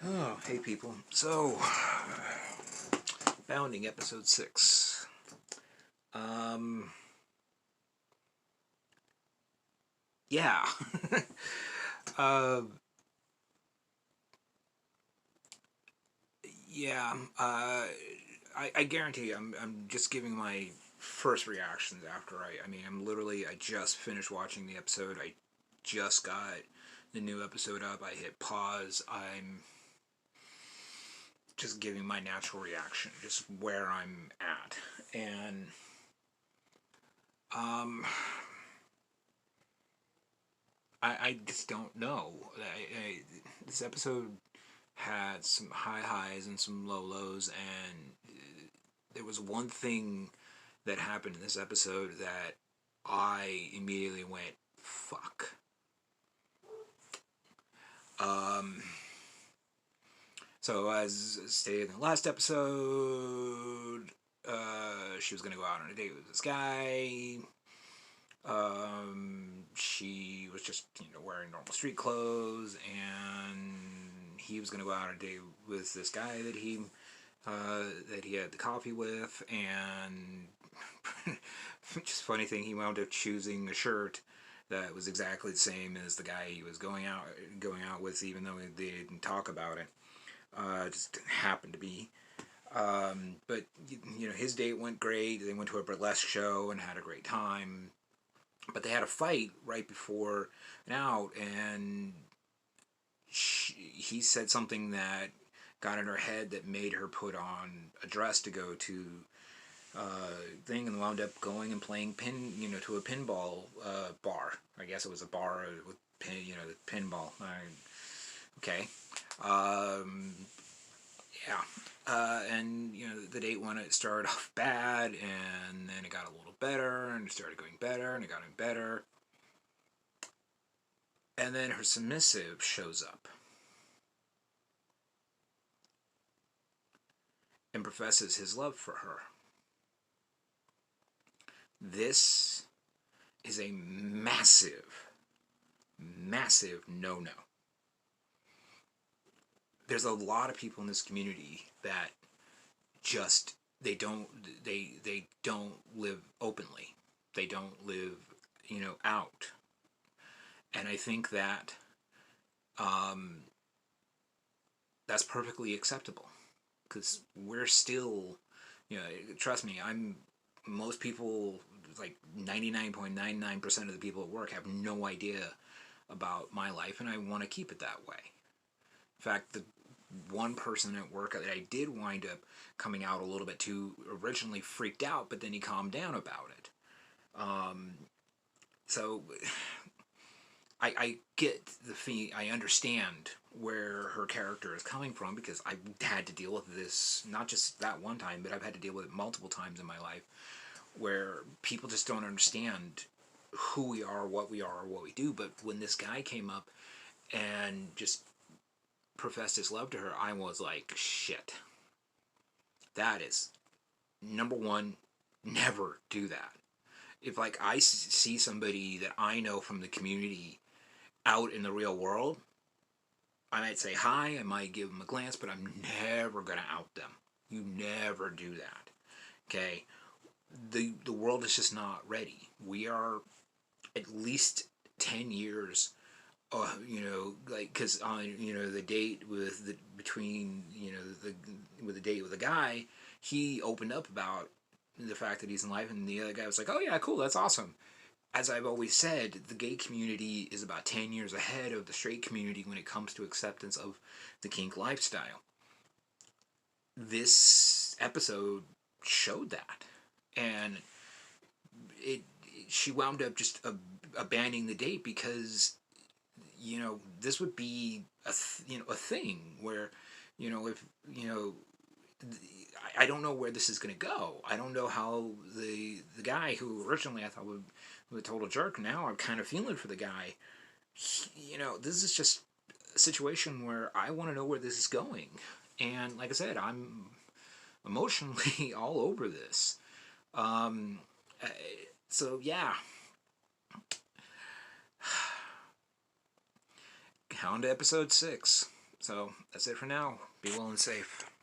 Oh, hey people. So, Founding episode 6. Um, yeah. uh, yeah. I guarantee you, I'm just giving my first reactions after I just finished watching the episode. I just got the new episode up. I hit pause. I'm just giving my natural reaction, just where I'm at. And, um, I just don't know. This episode had some high highs and some low lows, and there was one thing that happened in this episode that I immediately went, fuck. Um, so, as stated in the last episode, she was going to go out on a date with this guy. She was just, wearing normal street clothes, and he was going to go out on a date with this guy that he had the coffee with, and just funny thing, he wound up choosing a shirt that was exactly the same as the guy he was going out with, even though they didn't talk about it. Just happened to be. But his date went great. They went to a burlesque show and had a great time. But they had a fight right before and out, and he said something that got in her head that made her put on a dress to go to thing, and wound up going and playing to a pinball bar. I guess it was a bar with the pinball. Okay. Um, yeah. And the date when it started off bad, and then it got a little better, and it started going better, and it got better. And then her submissive shows up and professes his love for her. This is a massive, massive no-no. There's a lot of people in this community that just they don't live openly. They don't live, out. And I think that that's perfectly acceptable, because we're still, trust me, most people, like 99.99% of the people at work have no idea about my life, and I want to keep it that way. In fact, the one person at work that I did wind up coming out a little bit to originally freaked out, but then he calmed down about it. So I get the fee. I understand where her character is coming from, because I've had to deal with this not just that one time, but I've had to deal with it multiple times in my life, where people just don't understand who we are, what we are, or what we do. But when this guy came up and just professed his love to her, I was like, shit. That is number one. Never do that. If like I see somebody that I know from the community out in the real world, I might say hi, I might give them a glance, but I'm never going to out them. You never do that. Okay? The world is just not ready. We are at least 10 years, like, because on, the date with the, between, with the date with the guy, he opened up about the fact that he's in life, and the other guy was like, oh yeah, cool, that's awesome. As I've always said, the gay community is about 10 years ahead of the straight community when it comes to acceptance of the kink lifestyle. This episode showed that. And it she wound up just abandoning the date, because this would be a thing where, if I don't know where this is going to go. I don't know how the guy who originally I thought was a total jerk, now I'm kind of feeling for the guy. This is just a situation where I want to know where this is going. And like I said, I'm emotionally all over this. Um, uh, so yeah, on to episode 6. So that's it for now. Be well and safe.